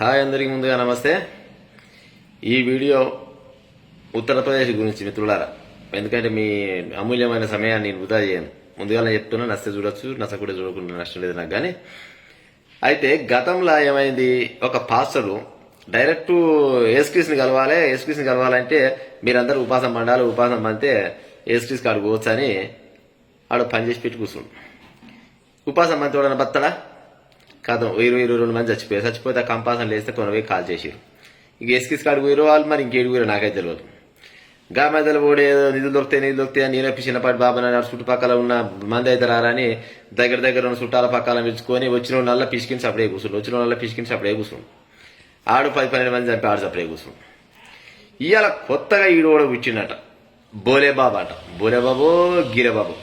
Hi అందరికి ముందుగా నమస్తే. ఈ వీడియో ఉత్తరప్రదేశ్ గురించి మిత్రులారా, ఎందుకంటే మీ అమూల్యమైన సమయాన్ని నేను వృధా చేయను. ముందుగానే చెప్తున్నా, నచ్చితే చూడొచ్చు, నచ్చకుండా చూడకుండా నష్టం లేదు నాకు. కానీ అయితే గతంలో ఏమైంది, ఒక పాస్టరు డైరెక్ట్ యేసుక్రీస్తుని కలవాలి, యేసుక్రీస్తుని కలవాలంటే మీరందరూ ఉపాసం పండాలి, ఉపాసం పండితే యేసుక్రీస్తు కాడు పోవచ్చు అని ఆడు పనిచేసి పెట్టి కూర్చుండు. ఉపాసం మంతి వాడని బత్తడా కాదు, 22 మంది చచ్చిపోతే ఆ కంపాసం లేస్తే కొనవే కాల్ చేసిరు. ఇక ఎస్కిస్ కాడికి పోయిరు వాళ్ళు, మరి ఇంకేడు పోయిరు నాకైతే తెలియదు. గా మధ్యలో పోడే నిధులు దొరికితే నేనే చిన్నపాటి బాబా చుట్టుపక్కల ఉన్న మంది అయితే రారని దగ్గర ఉన్న చుట్టాల పక్కల పిలుచుకొని వచ్చిన వాళ్ళ పిసికిని సపడే కూర్చుండు, వచ్చిన వాళ్ళ పిసికిని సపడే కూర్చుండు. ఆడు 10-12 మంది చంపి ఆడు సపడే కూర్చుండు. ఇవాళ కొత్తగా ఈడు కూడా కూర్చుండట, బోలేబాబా అట. బోలేబాబు గిరేబాబు.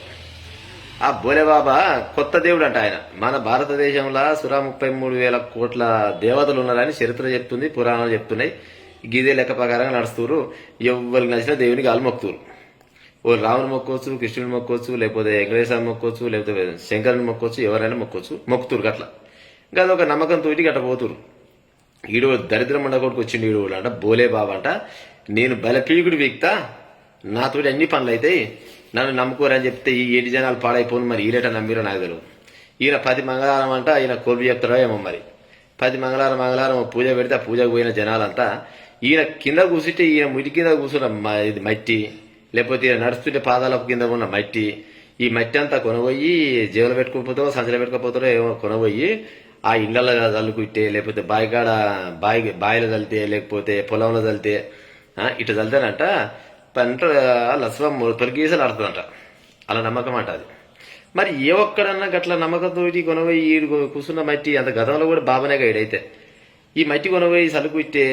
ఆ బోలేబాబా కొత్త దేవుడు అంట. ఆయన మన భారతదేశంలో 33,000 కోట్ల దేవతలు ఉన్నారని చరిత్ర చెప్తుంది, పురాణాలు చెప్తున్నాయి. గిదే లెక్క ప్రకారంగా నడుస్తున్నారు. ఎవరికి నచ్చిన దేవునికి వాళ్ళు మొక్కుతారు. ఓ రాముని మొక్కోవచ్చు, కృష్ణుని మొక్కోవచ్చు, లేకపోతే వెంకటేశ్వర మొక్కోవచ్చు, లేకపోతే శంకరుని మొక్కోవచ్చు, ఎవరైనా మొక్కుతారు. గట్లా గది ఒక నమ్మకంతో గట్ట పోతురు. ఈడు దరిద్రం మండకోటికి వచ్చిండు. ఈడు అంట బోలేబాబా అంట, నేను బలపీకుడు వీక్తా, నాతోటి అన్ని పనులు అవుతాయి, నన్ను నమ్ముకోరని చెప్తే ఈ 7 జనాలు పాడైపోను. మరి ఈరేట నమ్మిరో నాకు తెలియదు. ఈయన 10 మంగళవారం అంట, ఈయన కోపి చెప్తారో ఏమో. మరి 10 మంగళవారం పూజ పెడితే ఆ పూజకు పోయిన జనాలంతా ఈయన కింద కూర్చుంటే ఈయన ముడి కింద కూర్చున్న ఇది మట్టి, లేకపోతే ఈయన నడుస్తుంటే పాదాలకు కింద ఉన్న మట్టి, ఈ మట్టి అంతా కొనబోయి జేబులు పెట్టుకోపోతారో సంచలు పెట్టుకోపోతారో ఏమో కొనబోయి ఆ ఇళ్లలో చల్లుకుంటే, లేకపోతే బాయిలో చల్లితే, లేకపోతే పొలంలో చల్లితే, ఇటు చల్లితేనంట పంట లస్వం తొలగీసలు ఆడుతుందంట. అలా నమ్మకం అంట అది. మరి ఏ ఒక్కడన్నా గట్ల నమ్మకంతో కొనబోయి ఈడు కూర్చున్న మట్టి, అంత గతంలో కూడా బాబనే గైడైతే ఈ మట్టి కొనబోయి సలుకుట్టే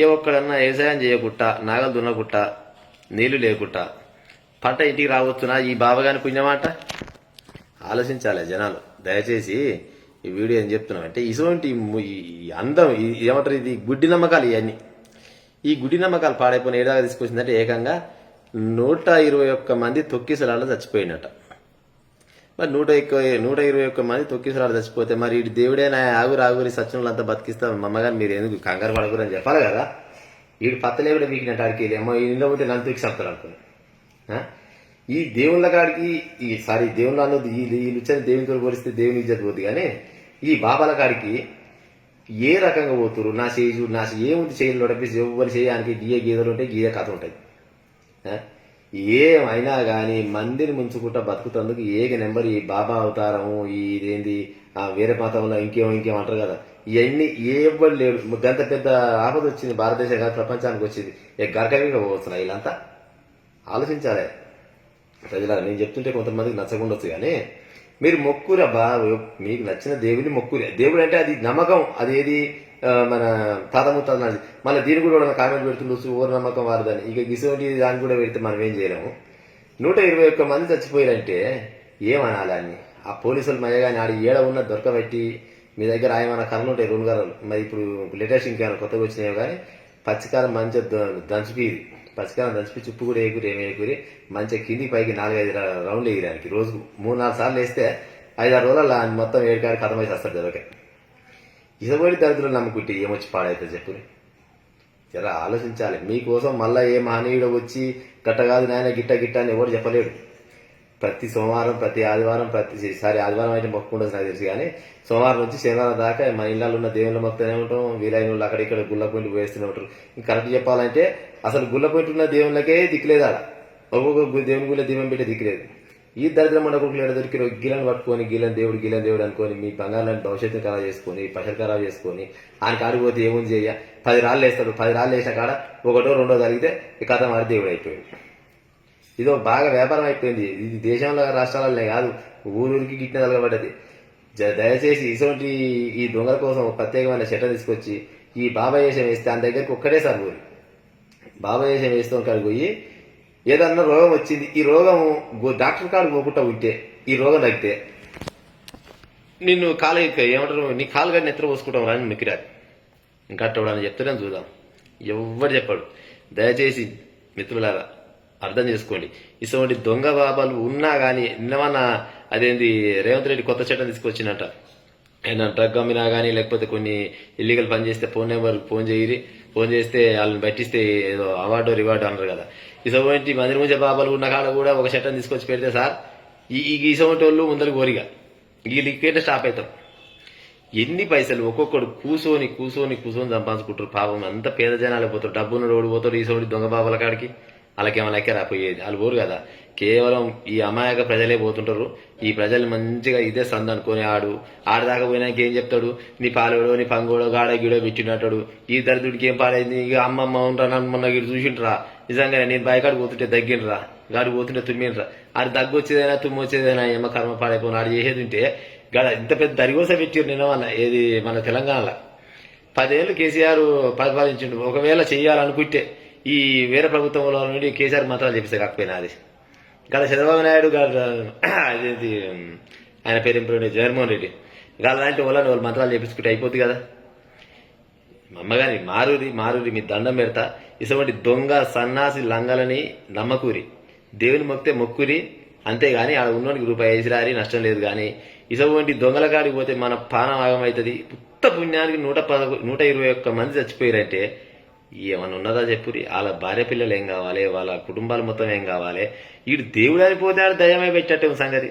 ఏ ఒక్కడన్నా వ్యవసాయం చేయకుట్టా, నాగలు దున్నకుట్టా, నీళ్లు లేకుట్టా పంట ఇంటికి రావచ్చునా ఈ బాబాగాని పుణ్యమాట? ఆలోచించాలి జనాలు. దయచేసి ఈ వీడియో ఏం చెప్తున్నామంటే, ఇటువంటి అందం ఏమంటారు, ఇది గుడ్డి నమ్మకాలు. ఇవన్నీ ఈ గుడి నమ్మకాలు పాడైపోయిన ఏడాగా తీసుకొచ్చిందంటే ఏకంగా 121 మంది తొక్కిసలాడ చచ్చిపోయినట్ట. మరి 121 మంది తొక్కిసలాడ చచ్చిపోతే మరి ఇటు దేవుడైనా ఆగురి సత్యనులంతా బతికిస్తా మమ్మగారు మీరు ఎందుకు కంగారు పడకూరు అని చెప్పాలి కదా. వీడు పత్తలేవిడ వీకినట్టు ఆడికి ఏమో ఇంట్లో ఉంటే నన్ను తొక్కి చంపుతారు అనుకుని. ఈ దేవుళ్ళ కాడికి దేవుళ్ళ అన్నది వీళ్ళు ఇచ్చిన దేవునితో పోలిస్తే దేవుని ఇజ్జత్ పోతుంది. కానీ ఈ బాబాల కాడికి ఏ రకంగా పోతురు, నా చేయి నా ఏముంది చేయలు నడిపిస్తే ఎవరు చేయడానికి గీయ గీదలు ఉంటాయి, గీయ కథ ఉంటుంది. ఏమైనా కానీ మందిని ముంచుకుంటా బతుకుతందుకు నెంబర్ ఈ బాబా అవతారము, ఇదేంది వేరే మతంలో ఇంకేం అంటారు కదా, ఇవన్నీ ఎవరు లేడు. గంత పెద్ద ఆపద వచ్చింది భారతదేశం కాదు ప్రపంచానికి వచ్చింది. గరకగా పోతున్నాయి. వీళ్ళంతా ఆలోచించాలి ప్రజలారా. నేను చెప్తుంటే కొంతమందికి నచ్చకుండొచ్చు, కానీ మీరు మొక్కురబ్బా, మీకు నచ్చిన దేవుని మొక్కురే. దేవుడు అంటే అది నమ్మకం, అదేది మన తాత ముత్తాతది. మళ్ళీ దీని కూడా కామెంట్ పెడుతుండొచ్చు, ఓరు నమ్మకం వారదని. ఇక గిసోటి దాన్ని కూడా పెడితే మనం ఏం చేయలేము. 121 మంది చచ్చిపోయారంటే ఏమనాలి అని ఆ పోలీసులు మయ్యగాని ఆడి ఏడ ఉన్న దొరకబెట్టి మీ దగ్గర ఆయమన్నా కర్రలు ఉంటాయి, 2 కర్రలు. మరి ఇప్పుడు లేటెస్ట్ ఇంకేమైనా కొత్తగా వచ్చినాయో కానీ పచ్చికారం మంచిగా దంచిపీది, పచ్చికారం దంచిపి ఉప్పు కూడా ఏమేకూరి మంచిగా కిందికి పైకి 4-5 రౌండ్లు వేయడానికి రోజుకు 3-4 సార్లు వేస్తే 5-6 రోజుల మొత్తం 7 కాడికి కథమై వస్తారు దొరకే. ఇసబడి దరిద్రులు నమ్ముకుంటే ఏమొచ్చి పాడైతుంది చెప్పు. జర ఆలోచించాలి. మీకోసం మళ్ళా ఏ మహనీయుడు వచ్చి గట్ట కాదు నాయన గిట్ట అని ఎవరు చెప్పలేడు. ప్రతి సోమవారం, ప్రతి ఆదివారం, ఆదివారం అయితే మొక్కుండదు నాకు తెలుసు. కానీ సోమవారం నుంచి శనివారం దాకా మన ఇళ్ళలో ఉన్న దేవుళ్ళ మొక్కుతూనే ఉంటాం. వీలైన వాళ్ళు అక్కడ ఇక్కడ గుళ్ళ పోయింట్ వేస్తూనే ఉంటారు. ఇంకా కరెక్ట్ చెప్పాలంటే అసలు గుళ్ళ పోయింట్ ఉన్న దేవుళ్ళకే దిక్కులేదు. ఆడ ఒక్కొక్క దేవుని గుళ్ళ దీపం పెట్టే దిక్కులేదు. ఈ దరిద్రం మండకుండా దొరికిన గిలను పట్టుకొని గిలని దేవుడు అనుకొని మీ బంగారాన్ని భవిష్యత్తుని ఖరాబ్ చేసుకొని పైసలు ఖరాబ్ చేసుకొని ఆయన కాడికి పోతే ఏముంది చేయ 10 రాళ్ళు వేస్తాడు. 10 రాళ్ళు వేసిన కాడ 1 2 జరిగితే ఈ కథ మారి దేవుడు అయిపోయింది. ఇదో బాగా వ్యాపారం అయిపోయింది. ఇది దేశంలో రాష్ట్రాలనే కాదు, ఊరికి గిట్టిన తలగబడ్డది. దయచేసి ఇటువంటి ఈ దొంగల కోసం ప్రత్యేకమైన చట్టం తీసుకొచ్చి ఈ బాబా వేషం వేస్తే ఆయన దగ్గరికి ఒక్కటేసారి పోయి బాబా వేషం వేస్తాం కాడికి పోయి ఏదన్నా రోగం వచ్చింది, ఈ రోగం డాక్టర్ కాడికి పోకుండా ఉంటే ఈ రోగం తగ్గితే నిన్ను ఏమంటారు, నీ కాలు గడి నెత్తర పోసుకుంటాం రాని మిక్కిరాదు ఇంకా అట్టవడానికి చెప్తారని చూద్దాం. ఎవరు చెప్పాడు. దయచేసి మిత్రులారా అర్థం చేసుకోండి. ఇటువంటి దొంగ బాబాలు ఉన్నా కానీ నిన్నమన్నా అదేంది రేవంత్ రెడ్డి కొత్త చట్టం తీసుకొచ్చినట్ట, ఏదైనా డ్రగ్ అమ్మినా కానీ లేకపోతే కొన్ని ఇల్లీగల్ పని చేస్తే ఫోన్ నెంబర్ ఫోన్ చేస్తే వాళ్ళని పట్టిస్తే ఏదో అవార్డు రివార్డు అన్నారు కదా. ఇటువంటి మందిరి ముంచే బాబాలు ఉన్న కాడ కూడా ఒక చట్టం తీసుకొచ్చి పెడితే సార్ ఈ ఇటువంటి వాళ్ళు ముందరు కోరిగా వీళ్ళు ఇక్కడే స్టాప్ అవుతాం. ఎన్ని పైసలు ఒక్కొక్కడు కూసోని సంపాదించుకుంటారు. పాపం అంత పేద జనాలు పోతారు, డబ్బును రోడ్డు పోతారు. ఇటువంటి దొంగ బాబాల కాడికి వాళ్ళకేమో లెక్క రాపోయేది. వాళ్ళు పోరు కదా, కేవలం ఈ అమాయక ప్రజలే పోతుంటారు. ఈ ప్రజలు మంచిగా ఇదే సంద అనుకుని ఆడదాకా పోయినాక ఏం చెప్తాడు, నీ పాలోడో నీ పంగోడో గాడ గీడో పెట్టినట్టాడు. ఈ దరిద్రుడికి ఏం పాడైంది, ఇక అమ్మమ్మ ఉంటాను మొన్న గిడు చూసింట్రా. నిజంగానే నేను బయకాడు పోతుంటే దగ్గినరా, గాడు పోతుంటే తుమ్మినరా. ఆడు దగ్గు వచ్చేదైనా తుమ్ము వచ్చేదైనా ఏమో కర్మ పాడైపోయిన ఆడు చేసేది ఉంటే గాడ ఇంత పెద్ద దరిగోస పెట్టారు. నేను అన్న ఏది మన తెలంగాణలో 10 ఏళ్ళు కేసీఆర్ పరిపాలించిండు. ఒకవేళ చెయ్యాలనుకుంటే ఈ వేరే ప్రభుత్వంలో నుండి కేసీఆర్ మాత్రాలు చెప్పిస్తే కాకపోయినా అది గల చంద్రబాబు నాయుడు గారు అదేంటి ఆయన పేరు ఏం పేరు జగన్మోహన్ రెడ్డి గాల లాంటి వాళ్ళు మంత్రాలు చేపించుకుంటే అయిపోద్ది కదా. అమ్మగాని మారూరి మీ దండం పెడతా. ఇటువంటి దొంగ సన్నాసి లంగలని నమ్మకూరి దేవుని మొక్కితే మొక్కురి, అంతేగాని ఆడ ఉన్నోనికి రూపాయి వేసిరారి నష్టం లేదు. కానీ ఇటువంటి దొంగల కాడికి పోతే మన పానం ఆగమవుతుంది. ఉత్త పుణ్యానికి 121 మంది చచ్చిపోయారంటే ఏమన్నా ఉన్నదా చెప్పురి. వాళ్ళ భార్య పిల్లలు ఏం కావాలి, వాళ్ళ కుటుంబాలు మొత్తం ఏం కావాలి. ఈడు దేవుడు అనిపోతే ఆడు దయ్యమే పెట్టట్టు సంగతి.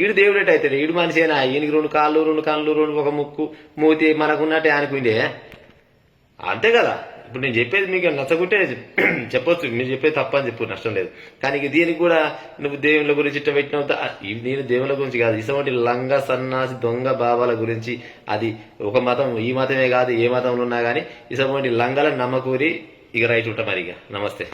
ఈడు దేవుడేట అవుతాడు, ఈడు మనిషేనా. ఈయనకి 2 కాళ్ళు 2 కళ్ళు 2 ఒక ముక్కు మూతి మనకున్నట్టే అనుకుంటే అంతే కదా. ఇప్పుడు నేను చెప్పేది మీకు నచ్చకుంటే చెప్పొచ్చు, మీరు చెప్పేది తప్ప అని చెప్పు, నష్టం లేదు. కానీ దీనికి కూడా నువ్వు దేవుళ్ళ గురించి ఇట్ట పెట్టినవు. నేను దేవుళ్ళ గురించి కాదు, ఇటువంటి లంగ సన్నాసి దొంగ బాబాల గురించి. అది ఒక మతం, ఈ మతమే కాదు ఏ మతంలో ఉన్నా కానీ ఇటువంటి లంగల నమ్మకూరి ఇక రైట్ ఉంటా మరి. ఇక నమస్తే.